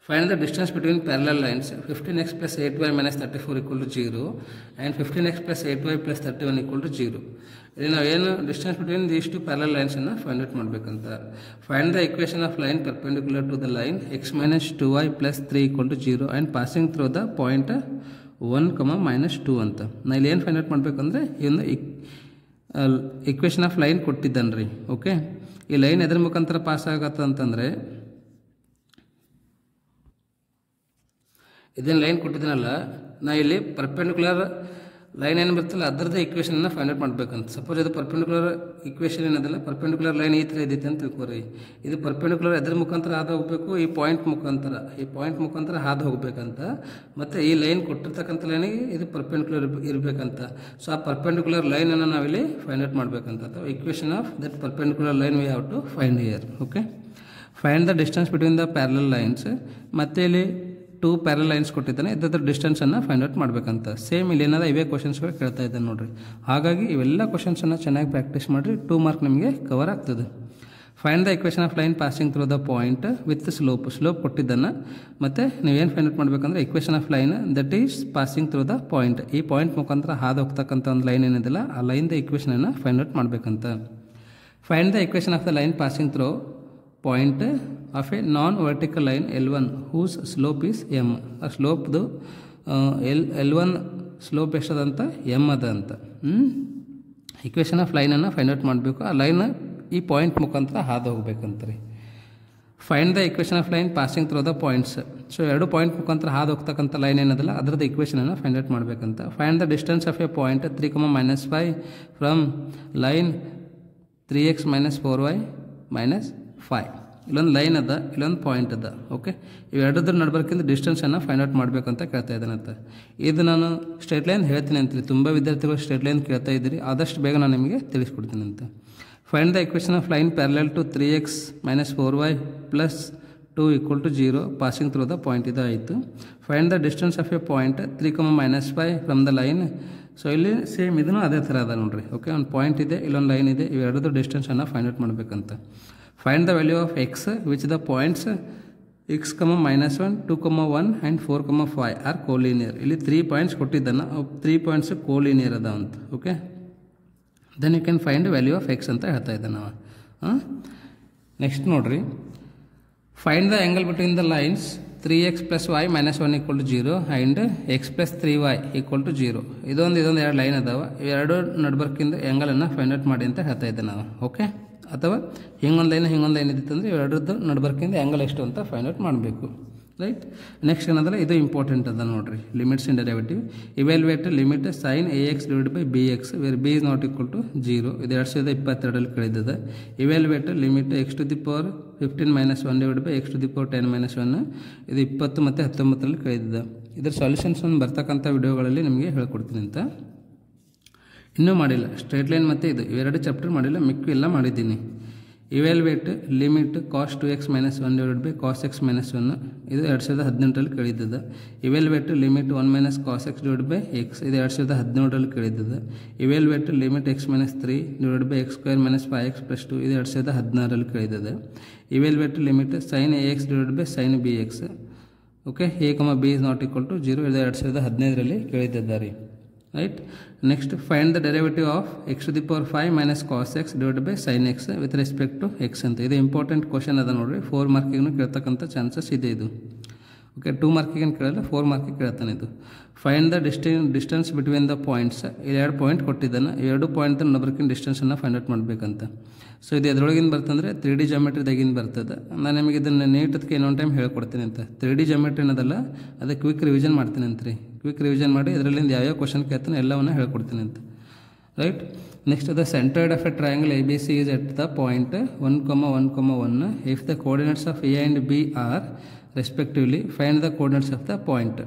Find the distance between parallel lines 15x plus 8y minus 34 equal to 0 and 15x plus 8y plus 31 equal to 0. ಇಲ್ಲಿ ನಾವು ಏನು distance between these two parallel ಲೈನ್ಸನ್ನು ಫೈಂಡ್ ಔಟ್ ಮಾಡಬೇಕಂತ. Find the equation of line perpendicular to the line x minus 2y plus 3 equal to 0 and passing through the point 1, minus 2 ಅಂತ. ನಾ ಇಲ್ಲಿ ಏನು ಫೈಂಡ್ ಔಟ್ ಮಾಡಬೇಕಂದ್ರೆ ಈ ಒಂದು ಇಕ್ವೇಷನ್ ಆಫ್ ಲೈನ್ ಕೊಟ್ಟಿದ್ದಾನ್ರಿ. ಓಕೆ, ಈ ಲೈನ್ ಎದ್ರ ಮುಖಾಂತರ ಪಾಸ್ ಆಗತ್ತ ಅಂತಂದರೆ ಇದನ್ನು ಲೈನ್ ಕೊಟ್ಟಿದ್ದೀನಲ್ಲ, ನಾ ಇಲ್ಲಿ ಪರ್ಪೆಂಡಿಕ್ಯುಲರ್ ಲೈನ್ ಏನು ಬರ್ತಲ್ಲ ಅದರದ್ದು ಇಕ್ವೇಷನನ್ನು ಫೈಂಡ್ ಔಟ್ ಮಾಡಬೇಕಂತ. ಸಪೋಸ್ ಇದು ಪರ್ಪೆಂಡಿಕ್ಯುಲರ್ ಇಕ್ವೇಷನ್ ಏನದಲ್ಲ, ಪರ್ಪೆಂಡಿಕ್ಯುಲರ್ ಲೈನ್ ಈ ಥರ ಇದೈತೆ ಅಂತ ತಿಳ್ಕೊರಿ. ಇದು ಪರ್ಪೆಂಡಿಕ್ಯುಲರ್ ಎದ್ರ ಮುಖಾಂತರ ಹಾದು ಹೋಗಬೇಕು, ಈ ಪಾಯಿಂಟ್ ಮುಖಾಂತರ ಹಾದು ಹೋಗಬೇಕಂತ. ಮತ್ತು ಈ ಲೈನ್ ಕೊಟ್ಟಿರ್ತಕ್ಕಂಥ ಲೈನಿಗೆ ಇದು ಪರ್ಪೆಂಡಿಕ್ಯುಲರ್ ಇರಬೇಕಂತ. ಸೊ ಆ ಪರ್ಪೆಂಡಿಕ್ಯುಲರ್ ಲೈನನ್ನು ನಾವಿಲ್ಲಿ ಫೈಂಡ್ ಔಟ್ ಮಾಡಬೇಕಂತ. ಅಥವಾ equation of that perpendicular line we have to find here. Okay, find the distance between the parallel lines. ಮತ್ತು ಇಲ್ಲಿ 2 ಪ್ಯಾರಲ್ ಲೈನ್ಸ್ ಕೊಟ್ಟಿದ್ದಾನೆ, ಇದ್ರ ಡಿಸ್ಟೆನ್ಸನ್ನು ಫೈಂಡ್ ಔಟ್ ಮಾಡಬೇಕಂತ. ಸೇಮ್ ಇಲ್ಲಿ ಏನಾದ ಇವೇ ಕ್ವಶನ್ಸ್ಗಳು ಕೇಳ್ತಾ ಇದ್ದಾನೆ ನೋಡಿರಿ. ಹಾಗಾಗಿ ಇವೆಲ್ಲ ಕ್ವಶನ್ಸನ್ನು ಚೆನ್ನಾಗಿ ಪ್ರಾಕ್ಟೀಸ್ ಮಾಡಿರಿ, 2 ಮಾರ್ಕ್ ನಿಮಗೆ ಕವರ್ ಆಗ್ತದೆ. Find the equation of line passing through the point with slope ಕೊಟ್ಟಿದ್ದಾನೆ. ಮತ್ತು ನೀವೇನು ಫೈಂಡ್ ಔಟ್ ಮಾಡಬೇಕಂದ್ರೆ equation of line that is passing through the point, ಈ ಪಾಯಿಂಟ್ ಮುಖಾಂತರ ಹಾದು ಹೋಗ್ತಕ್ಕಂಥ ಒಂದು ಲೈನ್ ಏನಿದೆಲ್ಲ ಆ ಲೈನ್ದ ಇಕ್ವೇಷನನ್ನು ಫೈಂಡ್ ಔಟ್ ಮಾಡಬೇಕಂತ. Find the equation of the line passing through point of a non vertical line L1 whose slope is m. ಆ ಸ್ಲೋಪ್ದು L1 ಸ್ಲೋಪ್ ಎಷ್ಟದಂತ m ಅದ ಅಂತ. ಇಕ್ವೇಷನ್ ಆಫ್ ಲೈನನ್ನು ಫೈಂಡ್ ಔಟ್ ಮಾಡಬೇಕು. ಆ ಲೈನ್ ಈ ಪಾಯಿಂಟ್ ಮುಖಾಂತರ ಹಾದು ಹೋಗ್ಬೇಕಂತ ರೀ. Find the equation of line passing through the points. So 2 point ಮುಖಾಂತರ ಹಾದು ಹೋಗ್ತಕ್ಕಂಥ ಲೈನ್ ಏನದಲ್ಲ ಅದರದ್ದು ಇಕ್ವೇಷನನ್ನು ಫೈಂಡ್ ಔಟ್ ಮಾಡಬೇಕಂತ. Find the distance of a point 3, -5 from line 3x minus 4y minus 5. ಇಲ್ಲೊಂದು ಲೈನ್ ಅದ, ಇಲ್ಲೊಂದು ಪಾಯಿಂಟ್ ಅದ. ಓಕೆ, ಇವೆರಡದ್ರ ನಡ್ಬರ್ಕಿಂತ ಡಿಸ್ಟೆನ್ಸನ್ನು ಫೈಂಡ್ ಔಟ್ ಮಾಡಬೇಕಂತ ಕೇಳ್ತಾ ಇದ್ದಾನಂತ. ಇದು ನಾನು ಸ್ಟ್ರೇಟ್ ಲೈನ್ ಹೇಳ್ತೀನಿ ಅಂತೇಳಿ ತುಂಬ ವಿದ್ಯಾರ್ಥಿಗಳು ಸ್ಟ್ರೇಟ್ ಲೈನ್ ಕೇಳ್ತಾ ಇದ್ದೀರಿ, ಆದಷ್ಟು ಬೇಗ ನಾನು ನಿಮಗೆ ತಿಳಿಸ್ಕೊಡ್ತೀನಿ ಅಂತ. Find the equation of line parallel to 3x minus 4y plus 2 equal to 0 passing through the point. ಇದು ಆಯಿತು. Find the distance of a point 3, -5 from the line. So ಇಲ್ಲಿ ಸೇಮ್ ಇದನ್ನು ಅದೇ ಥರ ಅದ ನೋಡಿರಿ. ಓಕೆ, ಒಂದು ಪಾಯಿಂಟ್ ಇದೆ, ಇಲ್ಲೊಂದು ಲೈನ್ ಇದೆ, ಇವೆರಡದು ಡಿಸ್ಟೆನ್ಸನ್ನು ಫೈಂಡ್ ಔಟ್ ಮಾಡಬೇಕಂತ. Find the value of x which the points x, -1, 2, 1 and 4, 5 are collinear. ಇಲ್ಲಿ 3 ಪಾಯಿಂಟ್ಸ್ ಕೊಟ್ಟಿದ್ದಾನೆ, 3 ಪಾಯಿಂಟ್ಸ್ ಕೋಲಿನಿಯರ್ ಅದ ಅಂತ. Okay, then you can find value of x ಅಂತ ಹೇಳ್ತಾ ಇದ್ದಾನೆ ನಾವು. ನೆಕ್ಸ್ಟ್ ನೋಡಿರಿ, find the angle between the lines 3x plus y minus 1 equal to 0 and x plus 3y equal to 0. ಇದೊಂದು 2 ಲೈನ್ ಅದಾವ, ಇವೆರಡು ನಡ್ಬರ್ಕಿಂದ ಆ್ಯಂಗಲನ್ನು ಫೈಂಡ್ ಔಟ್ ಮಾಡಿ ಅಂತ ಹೇಳ್ತಾ ಇದ್ದೆ ನಾವು. ಓಕೆ, ಅಥವಾ ಹಿಂಗೊಂದು ಲೈನ್ ಇದ್ದಿತ್ತು ಅಂದರೆ ಇವೆರಡರದ್ದು ನಡ್ಬರ್ಕಿಂದ ಆ್ಯಂಗಲ್ ಎಷ್ಟು ಅಂತ ಫೈಂಡ್ ಔಟ್ ಮಾಡಬೇಕು. ರೈಟ್, ನೆಕ್ಸ್ಟ್ ಏನಂದ್ರೆ ಇದು ಇಂಪಾರ್ಟೆಂಟ್ ಅದ ನೋಡಿರಿ, limits in derivative. Evaluate limit sin ax divided by bx where b is not equal to 0. ಇದು 2022 ಕೇಳಿದ್ದದ. Evaluate limit x to the power 15 minus 1 divided by x to the power 10 minus 1. ಇದು 20 ಮತ್ತು 19 ಕೇಳಿದ್ದದ. ಇದರ ಸಾಲ್ಯೂಷನ್ಸ್ ಬರ್ತಕ್ಕಂಥ ವಿಡಿಯೋಗಳಲ್ಲಿ ನಿಮಗೆ ಹೇಳ್ಕೊಡ್ತೀನಿ ಅಂತ. ಇನ್ನೂ ಮಾಡಿಲ್ಲ, ಸ್ಟ್ರೇಟ್ ಲೈನ್ ಮತ್ತು ಇದು ಇವೆರಡು ಚಾಪ್ಟರ್ ಮಾಡಿಲ್ಲ, ಮಿಕ್ಕು ಎಲ್ಲ ಮಾಡಿದ್ದೀನಿ. Evaluate limit cos 2x minus 1 divided by cos x minus 1. ಇದು 2018 ಕೇಳಿದ್ದದ. Evaluate limit 1 minus cos x divided by x. ಇದು 2017 ಕೇಳಿದ್ದದ. Evaluate limit x minus 3 divided by x square minus 5x plus 2. ಇದು 2016 ಕೇಳಿದ್ದದ. Evaluate limit sin ax divided by sin bx. Okay, a, b is not equal to 0. ಇದು 2015 ಕೇಳಿದ್ದಾರೆ. Right, next find the derivative of x to the power 5 minus cos x divided by sin x with respect to x ಅಂತ. ಇದು ಇಂಪಾರ್ಟೆಂಟ್ ಕ್ವಶನ್ ಅದ ನೋಡಿರಿ, 4 ಮಾರ್ಕಿಗೂ ಕೇಳ್ತಕ್ಕಂಥ ಚಾನ್ಸಸ್ ಇದೆ ಇದು. ಓಕೆ, 2 ಮಾರ್ಕಿಗೇನು ಕೇಳಲ್ಲ, 4 ಮಾರ್ಕಿಗೆ ಕೇಳ್ತಾನೆ ಇದು. Find the distance between the points. ಇಲ್ಲಿ 2 ಪಾಯಿಂಟ್ ಕೊಟ್ಟಿದ್ದಾನೆ, 2 ಪಾಯಿಂಟ್ ನಡ್ಬರ್ಕಿನ ಡಿಸ್ಟೆನ್ಸನ್ನು ಫೈಂಡ್ ಔಟ್ ಮಾಡಬೇಕಂತ. ಸೊ ಇದು ಎದ್ರೊಳಗಿಂದ ಬರ್ತಂದರೆ 3D ಜಾಮೆಟ್ರಿದಾಗಿಂದ ಬರ್ತದೆ. ನಾನು ನಿಮಗೆ ಇದನ್ನು ನೀಟದಕ್ಕೆ ಇನ್ನೊಂದು ಟೈಮ್ ಹೇಳ್ಕೊಡ್ತೀನಿ ಅಂತ. 3D ಜಾಮೆಟ್ರಿ ಏನದಲ್ಲ ಅದು ಕ್ವಿಕ್ ರಿವಿಷನ್ ಮಾಡ್ತೀನಿ ಅಂತ ರೀ. ಕ್ವಿಕ್ ರಿವಿಷನ್ ಮಾಡಿ ಇದರಲ್ಲಿಂದ ಯಾವ್ಯಾವ ಕ್ವಶನ್ ಕೇಳ್ತಾನೆ ಎಲ್ಲವನ್ನ ಹೇಳ್ಕೊಡ್ತೀನಿ ಅಂತ. Right, next the centered of a triangle ABC is at the point 1, 1, 1. If the coordinates of A and B are respectively find the coordinates of the point.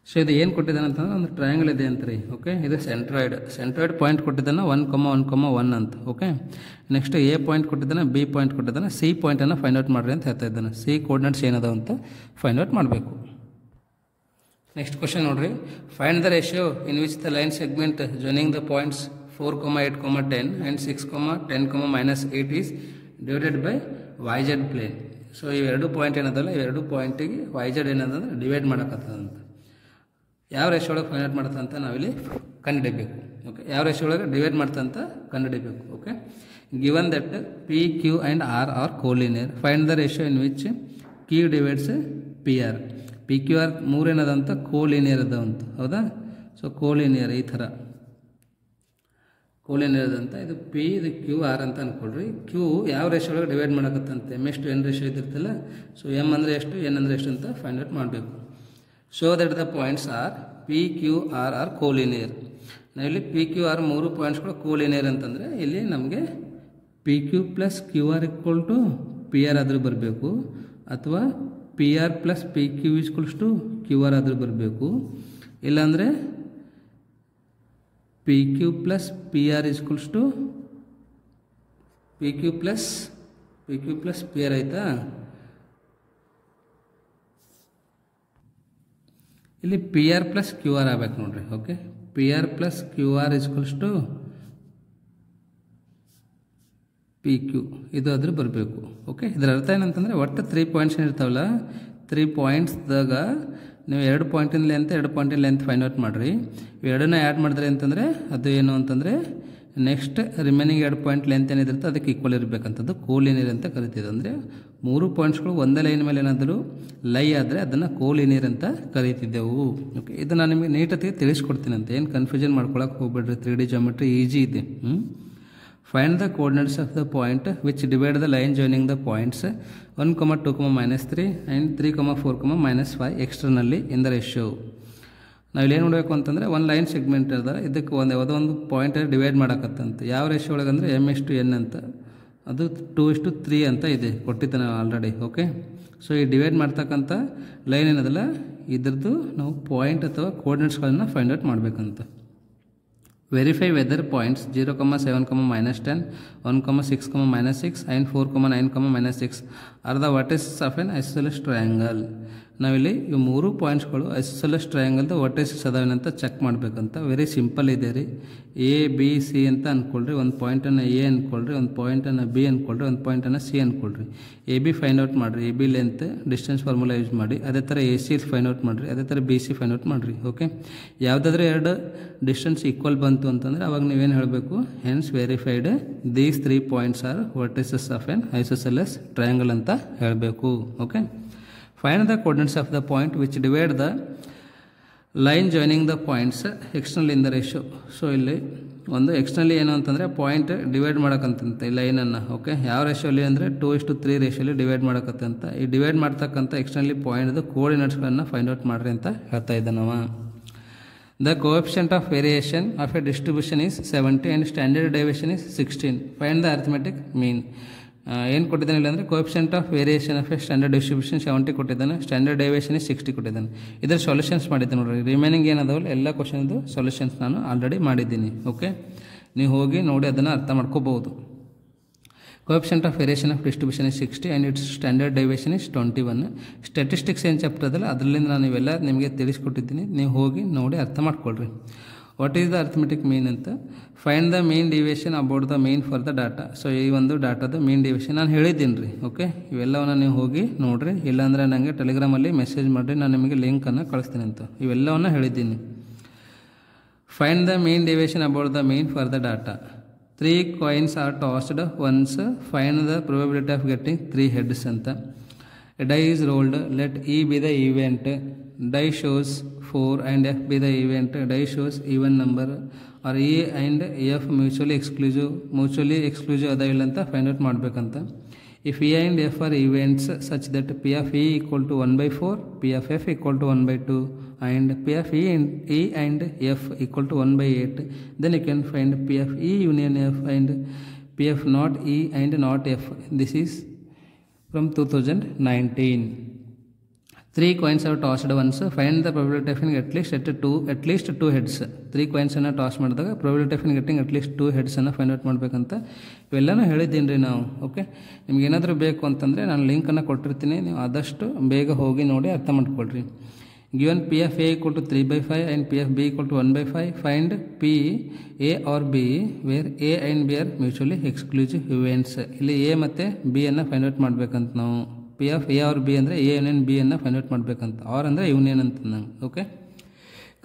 So ಇದು ಏನು ಕೊಟ್ಟಿದ್ದಾನೆ ಅಂತಂದ್ರೆ ಒಂದು ಟ್ರಯಾಂಗಲ್ ಇದೆ ಅಂತ ರೀ. ಓಕೆ, ಇದು ಸೆಂಟ್ರಾಯ್ಡ್ ಪಾಯಿಂಟ್ ಕೊಟ್ಟಿದ್ದಾನೆ 1, 1, 1 ಅಂತ. ಓಕೆ, ನೆಕ್ಸ್ಟ್ A ಪಾಯಿಂಟ್ ಕೊಟ್ಟಿದ್ದಾನೆ, B ಪಾಯಿಂಟ್ ಕೊಟ್ಟಿದ್ದಾನೆ, C ಪಾಯಿಂಟನ್ನು ಫೈಂಡ್ ಔಟ್ ಮಾಡಿರಿ ಅಂತ ಹೇಳ್ತಾ ಇದ್ದಾನೆ. C ಕೋಆರ್ಡಿನೇಟ್ಸ್ ಏನದಾವ ಅಂತ ಫೈಂಡ್ ಔಟ್ ಮಾಡಬೇಕು. ನೆಕ್ಸ್ಟ್ ಕ್ವಶನ್ ನೋಡ್ರಿ, find the ratio in which the line segment joining the points 4, 8, 10 and 6, 10, -8 is divided by YZ plane. So ಇವೆರಡು ಪಾಯಿಂಟ್ ಏನದಲ್ಲ, ಇವೆರಡು ಪಾಯಿಂಟಿಗೆ ವೈ ಜೆಡ್ ಏನದಂದ್ರೆ ಡಿವೈಡ್ ಮಾಡೋಕ್ಕಂತ ಯಾವ ರೇಷಿಯೋ ಒಳಗೆ ಫೈಂಡ್ ಔಟ್ ಮಾಡ್ತಂತ ನಾವಿಲ್ಲಿ ಕಂಡುಹಿಡಿಬೇಕು. ಓಕೆ, ಯಾವ ರೇಷಿಯೋ ಒಳಗೆ ಡಿವೈಡ್ ಮಾಡ್ತಂತ ಕಂಡುಹಿಡಿಬೇಕು. Okay, given that p q and r are collinear, find the ratio in which q divides p r. P q r ಮೂರೇನದಂತ ಕೋಲಿನಿಯರ್ ಅದಂತ, ಹೌದಾ? ಸೊ ಕೋಲಿನಿಯರ್ ಈ ಥರ ಕೋಲಿನಿಯರ್ ಅದಂತ, ಇದು ಪಿ ಇದು ಕ್ಯೂ ಆರ್ ಅಂತ ಅಂದ್ಕೊಳ್ರಿ. ಕ್ಯೂ ಯಾವ ರೇಷಿಯೋ ಒಳಗೆ ಡಿವೈಡ್ ಮಾಡೋಕತ್ತಂತೆ, ಎಮ್ ಎಷ್ಟು ಎನ್ ರೇಷಿಯೋ ಇದ್ದಿರ್ತಲ್ಲ. ಸೊ ಎಮ್ ಅಂದರೆ ಎಷ್ಟು, ಎನ್ ಅಂದರೆ ಎಷ್ಟು ಅಂತ ಫೈಂಡ್ ಔಟ್ ಮಾಡಬೇಕು. Show that the points are p q r are collinear. ನಾವಿಲ್ಲಿ ಪಿ ಕ್ಯೂ ಆರ್ ಮೂರು ಪಾಯಿಂಟ್ಸ್ಗಳು ಕೋಲಿನಿಯರ್ ಅಂತಂದರೆ ಇಲ್ಲಿ ನಮಗೆ P Q plus Q R equal to P R ಆದರೂ ಬರಬೇಕು, ಅಥವಾ P R plus P Q equals to Q R ಆದರೂ ಬರಬೇಕು. ಇಲ್ಲಾಂದರೆ P Q plus P R equals to P Q plus P R ಆಯಿತಾ. ಇಲ್ಲಿ P R plus Q R ಆಗ್ಬೇಕು ನೋಡ್ರಿ. Okay, P R plus Q R equals to P Q ಇದು ಆದರೂ ಬರಬೇಕು. ಓಕೆ, ಇದರ ಅರ್ಥ ಏನಂತಂದರೆ ಒಟ್ಟು 3 ಪಾಯಿಂಟ್ಸ್ ಏನಿರ್ತಾವಲ್ಲ, 3 ಪಾಯಿಂಟ್ಸ್ದಾಗ ನೀವು 2 ಪಾಯಿಂಟಿನ ಲೆಂತ್ 2 ಪಾಯಿಂಟಿನ ಲೆಂತ್ ಫೈಂಡ್ ಔಟ್ ಮಾಡಿರಿ. ಇವೆರಡನ್ನ ಆ್ಯಡ್ ಮಾಡಿದ್ರಿ ಅಂತಂದರೆ ಅದು ಏನು ಅಂತಂದರೆ ನೆಕ್ಸ್ಟ್ ರಿಮೈನಿಂಗ್ 2 ಪಾಯಿಂಟ್ ಲೆಂತ್ ಏನಿರುತ್ತೆ ಅದಕ್ಕೆ ಈಕ್ವಲ್ ಇರಬೇಕಂಥದ್ದು ಕೋಲಿನಿಯರ್ ಅಂತ ಕರಿತಿದ್ದು. ಅಂದರೆ 3 ಪಾಯಿಂಟ್ಸ್ಗಳು ಒಂದೇ ಲೈನ್ ಮೇಲೆ ಏನಾದರೂ ಲೈ ಆದರೆ ಅದನ್ನು ಕೋಲಿನಿಯರ್ ಅಂತ ಕರೀತಿದ್ದೆವು. ಓಕೆ, ಇದು ನಾನು ನಿಮಗೆ ನೀಟಾಗಿ ತಿಳಿಸ್ಕೊಡ್ತೀನಿ ಅಂತ, ಏನು ಕನ್ಫ್ಯೂಷನ್ ಮಾಡ್ಕೊಳಕ್ಕೆ ಹೋಗ್ಬೇಡ್ರಿ. 3D ಜಾಮೆಟ್ರಿ ಈಜಿ ಇದೆ. Find the coordinates of the point which divide the line joining the points 1, 2, -3 and 3, 4, -5 externally in the ratio. ನಾವು ಇಲ್ಲಿ ಏನು ನೋಡಬೇಕು ಅಂತಂದರೆ ಒಂದು ಲೈನ್ ಸೆಗ್ಮೆಂಟ್ ಇರ್ತಾರೆ, ಇದಕ್ಕೆ ಯಾವುದೋ ಒಂದು ಪಾಯಿಂಟ್ ಡಿವೈಡ್ ಮಾಡೋಕತ್ತಂತೆ. ಯಾವ ರೇಷಿಯೋ ಒಳಗೆ ಅಂದರೆ m/n ಅಂತ, ಅದು 2:3 ಅಂತ ಇದೆ ಕೊಟ್ಟಿದ್ದಾನೆ ಆಲ್ರೆಡಿ. ಓಕೆ, ಸೊ ಈ ಡಿವೈಡ್ ಮಾಡ್ತಕ್ಕಂಥ ಲೈನ್ ಏನದಲ್ಲ ಇದ್ರದ್ದು ನಾವು ಪಾಯಿಂಟ್ ಅಥವಾ ಕೋಆರ್ಡಿನೇಟ್ಸ್ಗಳನ್ನು ಫೈಂಡ್ ಔಟ್ ಮಾಡಬೇಕಂತ. Verify whether points 0, 7, -10, 1, 6, -6 and 4, 9, -6 are the vertices of an isosceles triangle. ನಾವಿಲ್ಲಿ ಈ 3 ಪಾಯಿಂಟ್ಸ್ಗಳು ಐಸೋಸೆಲೆಸ್ ಟ್ರಯಾಂಗಲ್ದು ವರ್ಟೈಸಸ್ ಅದಾವೇನಂತ ಚೆಕ್ ಮಾಡಬೇಕಂತ. ವೆರಿ ಸಿಂಪಲ್ ಇದೆ ರೀ. ಎ ಬಿ ಸಿ ಅಂತ ಅಂದ್ಕೊಳ್ರಿ, ಒಂದು ಪಾಯಿಂಟನ್ನು ಎ ಅಂದ್ಕೊಳ್ರಿ, ಒಂದು ಪಾಯಿಂಟನ್ನು ಬಿ ಅಂದ್ಕೊಳ್ರಿ, ಒಂದು ಪಾಯಿಂಟನ್ನು ಸಿ ಅಂದ್ಕೊಳ್ರಿ. ಎ ಬಿ ಫೈಂಡ್ ಔಟ್ ಮಾಡಿರಿ, a b length distance formula use ಮಾಡಿ. ಅದೇ ಥರ ಎ ಸಿ ಫೈಂಡ್ ಔಟ್ ಮಾಡಿರಿ, ಅದೇ ಥರ ಬಿ ಸಿ ಫೈಂಡ್ ಔಟ್ ಮಾಡಿರಿ. ಓಕೆ, ಯಾವುದಾದ್ರೂ 2 ಡಿಸ್ಟೆನ್ಸ್ ಈಕ್ವಲ್ ಬಂತು ಅಂತಂದರೆ ಅವಾಗ ನೀವೇನು ಹೇಳಬೇಕು, hence verified these 3 points are vertices of an isosceles triangle ಅಂತ ಹೇಳಬೇಕು. Okay, find the coordinates of the point which divide the line joining the points externally in the ratio. So ಇಲ್ಲಿ ಒಂದು ಎಕ್ಸ್ಟರ್ನಲಿ ಏನು ಅಂತಂದರೆ ಪಾಯಿಂಟ್ ಡಿವೈಡ್ ಮಾಡೋಕ್ಕಂತಂತೆ ಈ ಲೈನನ್ನು. ಓಕೆ, ಯಾವ ರೇಷಿಯೋಲಿ ಅಂದರೆ 2:3 ರೇಷಿಯೋಲಿ ಡಿವೈಡ್ ಮಾಡೋಕ್ಕಂತ. ಈ ಡಿವೈಡ್ ಮಾಡ್ತಕ್ಕಂಥ ಎಕ್ಸ್ಟರ್ನಲಿ ಪಾಯಿಂಟ್ದು ಕೋಆರ್ಡಿನೇಟ್ಸ್ಗಳನ್ನು ಫೈಂಡ್ ಔಟ್ ಮಾಡಿರಿ ಅಂತ ಹೇಳ್ತಾ ಇದ್ದಾನವ. The coefficient of variation of a distribution is 70 and standard deviation is 16. Find the arithmetic mean. ಏನು ಕೊಟ್ಟಿದ್ದಾನೆ ಇಲ್ಲ ಅಂದರೆ coefficient of variation of A standard distribution 70 ಕೊಟ್ಟಿದ್ದಾನೆ, ಸ್ಟ್ಯಾಂಡರ್ಡ್ ಡೆವಿಯೇಷನ್ 60 ಕೊಟ್ಟಿದ್ದಾನೆ. ಇದರ ಸೊಲ್ಯೂಷನ್ಸ್ ಮಾಡಿದ್ದೆ ನೋಡಿರಿ. ರಿಮೈನಿಂಗ್ ಏನದಾವಲ್ಲ ಎಲ್ಲ ಕ್ವಶನ್ದು ಸೊಲ್ಯೂಷನ್ಸ್ ನಾನು ಆಲ್ರೆಡಿ ಮಾಡಿದ್ದೀನಿ. ಓಕೆ, ನೀವು ಹೋಗಿ ನೋಡಿ ಅದನ್ನು ಅರ್ಥ ಮಾಡ್ಕೋಬಹುದು. Coefficient of variation of distribution is 60 and it's standard deviation is 21. Statistics ಏನು ಚಾಪ್ಟರ್ ಅದಲ್ಲ ಅದರಿಂದ ನಾನು ಇವೆಲ್ಲ ನಿಮಗೆ ತಿಳಿಸ್ಕೊಟ್ಟಿದ್ದೀನಿ, ನೀವು ಹೋಗಿ ನೋಡಿ ಅರ್ಥ ಮಾಡ್ಕೊಳ್ರಿ. What is the arithmetic mean ಅಂತ. Find the mean deviation about the mean for the data. So ಈ ಒಂದು ಡಾಟಾದ ಮೀನ್ ಡಿವಿಯೇಷನ್ ನಾನು ಹೇಳಿದ್ದೀನಿ ರೀ. ಓಕೆ, ಇವೆಲ್ಲವನ್ನ ನೀವು ಹೋಗಿ ನೋಡಿರಿ, ಇಲ್ಲಾಂದರೆ ನನಗೆ ಟೆಲಿಗ್ರಾಮಲ್ಲಿ ಮೆಸೇಜ್ ಮಾಡಿರಿ, ನಾನು ನಿಮಗೆ ಲಿಂಕನ್ನು ಕಳಿಸ್ತೀನಿ ಅಂತ. ಇವೆಲ್ಲವನ್ನ ಹೇಳಿದ್ದೀನಿ. Find the mean deviation about the mean for the data. 3 coins are tossed once, find the probability of getting 3 heads ಅಂತ. A die is rolled, let E be the event, die shows 4 and F be the event, die shows even number, or E and F mutually exclusive ಅದಾವಿಲ್ಲ ಅಂತ ಫೈಂಡ್ ಔಟ್ ಮಾಡಬೇಕಂತ. If E and F are events such that P of E equal to 1/4, P of F equal to 1/2 and P of E and F equal to 1/8, then you can find P of E union F and P of not E and not F. This is from 2019. 3 coins are tossed once, find the probability of at least 2 heads. 3 coins ಅನ್ನು ಟಾಸ್ ಮಾಡಿದಾಗ probability of getting at least 2 heads ಅನ್ನು ಫೈಂಡ್ ಔಟ್ ಮಾಡಬೇಕಂತ. ಇವೆಲ್ಲನೂ ಹೇಳಿದ್ದೀನಿ ರೀ ನಾವು. ಓಕೆ, ನಿಮ್ಗೆ ಏನಾದರೂ ಬೇಕು ಅಂತಂದರೆ ನಾನು ಲಿಂಕನ್ನು ಕೊಟ್ಟಿರ್ತೀನಿ, ನೀವು ಆದಷ್ಟು ಬೇಗ ಹೋಗಿ ನೋಡಿ ಅರ್ಥ ಮಾಡ್ಕೊಳ್ರಿ. Given P of A equal to 3/5 and P of B equal to 1/5, find P A or B where A and B are mutually exclusive events. ಇಲ್ಲಿ A ಮತ್ತು B ಅನ್ನು ಫೈಂಡ್ ಔಟ್ ಮಾಡಬೇಕಂತ ನಾವು. P of A or B ಅಂದರೆ ಎ ಯೂನಿಯನ್ ಬಿ ಅನ್ನು ಫೈಂಡ್ ಔಟ್ ಮಾಡಬೇಕಂತ, ಆರ್ ಅಂದರೆ ಯೂನಿಯನ್ ಅಂತ ನಂಗೆ. Okay,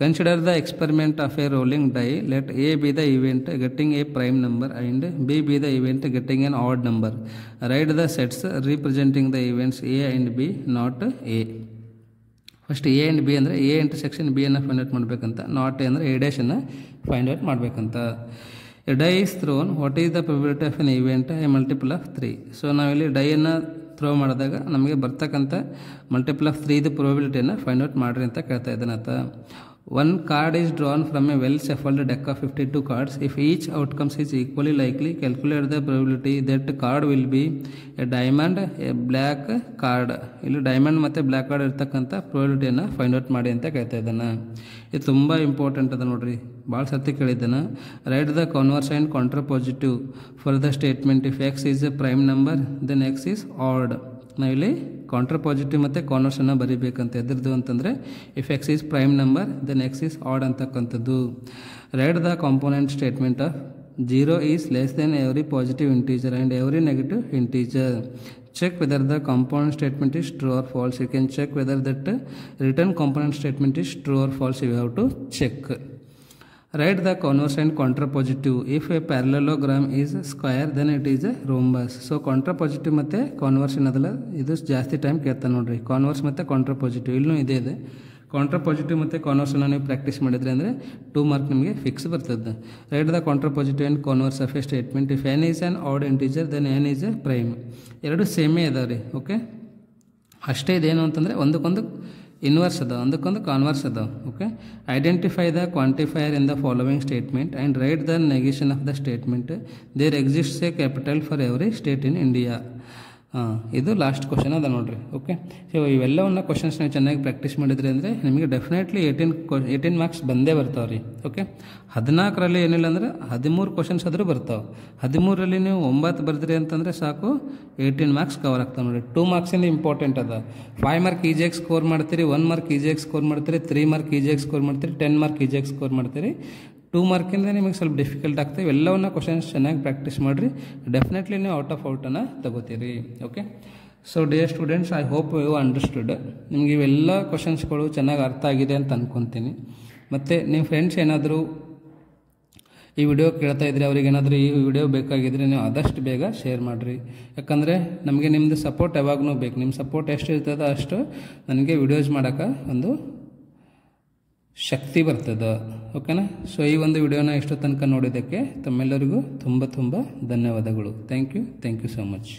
consider the experiment of a rolling die. Let A be the event getting a prime number and B be the event getting an odd number. Write the sets representing the events A and B, not A. First A and B ಅಂದರೆ ಎ ಇಂಟರ್ಸೆಕ್ಷನ್ ಬಿ ಅನ್ನು ಫೈಂಡ್ ಔಟ್ ಮಾಡಬೇಕಂತ, ನಾಟ್ ಎ ಅಂದರೆ ಎ ಡ್ಯಾಶ್ ಅನ್ನು ಫೈಂಡ್ ಔಟ್ ಮಾಡಬೇಕಂತ. A die is thrown, what is the probability of an event? A multiple of 3. So ನಾವಿಲ್ಲಿ ಡೈಯನ್ನು ಥ್ರೋ ಮಾಡಿದಾಗ ನಮಗೆ ಬರ್ತಕ್ಕಂಥ ಮಲ್ಟಿಪಲ್ ಆಫ್ 3 ಪ್ರೊಬಿಲಿಟಿಯನ್ನು ಫೈಂಡ್ ಔಟ್ ಮಾಡಿರಿ ಅಂತ ಕೇಳ್ತಾ ಇದ್ದಾನಂತ. One card is drawn from a well-shuffled deck of 52 cards. If each outcome is equally likely, calculate the probability that card will be a diamond, a black card. ಇಲ್ಲಿ ಡೈಮಂಡ್ ಮತ್ತು ಬ್ಲ್ಯಾಕ್ ಕಾರ್ಡ್ ಇರ್ತಕ್ಕಂಥ ಪ್ರೊಬಿಲಿಟಿಯನ್ನು ಫೈಂಡ್ ಔಟ್ ಮಾಡಿ ಅಂತ ಕೇಳ್ತಾ ಇದ್ದಾನೆ. ಇದು ತುಂಬ ಇಂಪಾರ್ಟೆಂಟ್ ಅದ ನೋಡ್ರಿ, ಭಾಳ ಸರ್ತಿ ಕೇಳಿದ್ದಾನೆ. Write the converse and contrapositive for the statement. If X is a prime number then x is odd. ನಾವಿಲ್ಲಿ ಕಾಂಟ್ರಾ ಪಾಸಿಟಿವ್ ಮತ್ತು ಕಾನ್ವರ್ಸನ್ನು ಬರೀಬೇಕಂತ. ಎದ್ರದ್ದು ಅಂತಂದರೆ if X is prime number then x is odd ಅಂತಕ್ಕಂಥದ್ದು. Write the component statement of 0 is less than every positive integer and every negative integer. Check whether the component statement is true or false. You can check whether that written component statement is true or false. You have to check. Write the converse and contrapositive. If a parallelogram is square then it is a rhombus. So contrapositive ಮತ್ತು converse ಏನದಲ್ಲ ಇದು ಜಾಸ್ತಿ ಟೈಮ್ ಕೇಳ್ತಾನೆ ನೋಡ್ರಿ. ಕಾನ್ವರ್ಸ್ ಮತ್ತು ಕಾಂಟ್ರಾಪಾಸಿಟಿವ್ ಇಲ್ಲೂ ಇದೇ ಇದೆ. ಕಾಂಟ್ರಾಪಾಸಿಟಿವ್ ಮತ್ತು ಕಾನ್ವರ್ಸನ್ನು ನೀವು ಪ್ರಾಕ್ಟೀಸ್ ಮಾಡಿದ್ರೆ ಅಂದರೆ 2 ಮಾರ್ಕ್ ನಿಮಗೆ ಫಿಕ್ಸ್ ಬರ್ತದೆ. Write the contrapositive and converse of a statement. If n is an odd integer then n is a prime. ಎರಡು ಸೇಮೇ ಇದಾವೆ ರೀ. ಓಕೆ, ಅಷ್ಟೇ ಇದೇನು ಅಂತಂದರೆ ಒಂದಕ್ಕೊಂದು ಇನ್ವರ್ಸ್ ಅದ, ಒಂದಕ್ಕೊಂದು ಕಾನ್ವರ್ಸ್ ಅದ. Okay, identify the quantifier in the following statement and write the negation of the statement. There exists a capital for every state in India. ಇದು ಲಾಸ್ಟ್ ಕ್ವಶನ್ ಅದ ನೋಡ್ರಿ. ಓಕೆ, ಸೊ ಇವೆಲ್ಲವನ್ನ ಕ್ವಶನ್ಸ್ ನೀವು ಚೆನ್ನಾಗಿ ಪ್ರಾಕ್ಟೀಸ್ ಮಾಡಿದ್ರಿ ಅಂದರೆ ನಿಮಗೆ ಡೆಫಿನೆಟ್ಲಿ 18 ಮಾರ್ಕ್ಸ್ ಬಂದೇ ಬರ್ತಾವೆ ರೀ. ಓಕೆ, 14ರಲ್ಲಿ ಏನಿಲ್ಲ ಅಂದ್ರೆ 13 ಕ್ವಶನ್ಸ್ ಆದರೂ ಬರ್ತಾವೆ. 13ರಲ್ಲಿ ನೀವು 9 ಬರೆದ್ರಿ ಅಂತಂದರೆ ಸಾಕು, 18 ಮಾರ್ಕ್ಸ್ ಕವರ್ ಆಗ್ತಾವೆ ನೋಡಿರಿ. 2 ಮಾರ್ಕ್ಸಿಂದ ಇಂಪಾರ್ಟೆಂಟ್ ಅದ. 5 ಮಾರ್ಕ್ ಈಜಿಯಾಗಿ ಸ್ಕೋರ್ ಮಾಡ್ತೀರಿ, 1 ಮಾರ್ಕ್ ಈಜಿಯಾಗಿ ಸ್ಕೋರ್ ಮಾಡ್ತೀರಿ, 3 ಮಾರ್ಕ್ ಈಜಿಯಾಗಿ ಸ್ಕೋರ್ ಮಾಡ್ತೀರಿ, 10 ಮಾರ್ಕ್ ಈಜಿಯಾಗಿ ಸ್ಕೋರ್ ಮಾಡ್ತೀರಿ. 2 ಮಾರ್ಕಿಂದ ನಿಮಗೆ ಸ್ವಲ್ಪ ಡಿಫಿಕಲ್ಟ್ ಆಗ್ತವೆ. ಇವೆಲ್ಲವನ್ನ ಕ್ವಶನ್ಸ್ ಚೆನ್ನಾಗಿ ಪ್ರಾಕ್ಟೀಸ್ ಮಾಡಿರಿ, ಡೆಫಿನೆಟ್ಲಿ ನೀವು ಔಟ್ ಆಫ್ ಔಟನ್ನು ತಗೋತೀರಿ. Okay, so dear students, I hope you understood. ನಿಮಗೆ ಇವೆಲ್ಲ ಕ್ವಶನ್ಸ್ಗಳು ಚೆನ್ನಾಗಿ ಅರ್ಥ ಆಗಿದೆ ಅಂತ ಅಂದ್ಕೊತೀನಿ. ಮತ್ತು ನಿಮ್ಮ ಫ್ರೆಂಡ್ಸ್ ಏನಾದರೂ ಈ ವಿಡಿಯೋ ಕೇಳ್ತಾ ಇದ್ರೆ ಅವ್ರಿಗೆ ಏನಾದರೂ ಈ ವಿಡಿಯೋ ಬೇಕಾಗಿದ್ದರೆ ನೀವು ಆದಷ್ಟು ಬೇಗ ಶೇರ್ ಮಾಡಿರಿ. ಯಾಕಂದರೆ ನಮಗೆ ನಿಮ್ಮದು ಸಪೋರ್ಟ್ ಯಾವಾಗೂ ಬೇಕು. ನಿಮ್ಮ ಸಪೋರ್ಟ್ ಎಷ್ಟು ಇರ್ತದೆ ಅಷ್ಟು ನನಗೆ ವಿಡಿಯೋಸ್ ಮಾಡೋಕ್ಕೆ ಒಂದು ಶಕ್ತಿ ಬರ್ತದೆ. ಓಕೆನಾ? ಸೊ ಈ ಒಂದು ವಿಡಿಯೋನ ಇಷ್ಟು ತನಕ ನೋಡಿದ್ದಕ್ಕೆ ತಮ್ಮೆಲ್ಲರಿಗೂ ತುಂಬ ಧನ್ಯವಾದಗಳು. Thank you so much.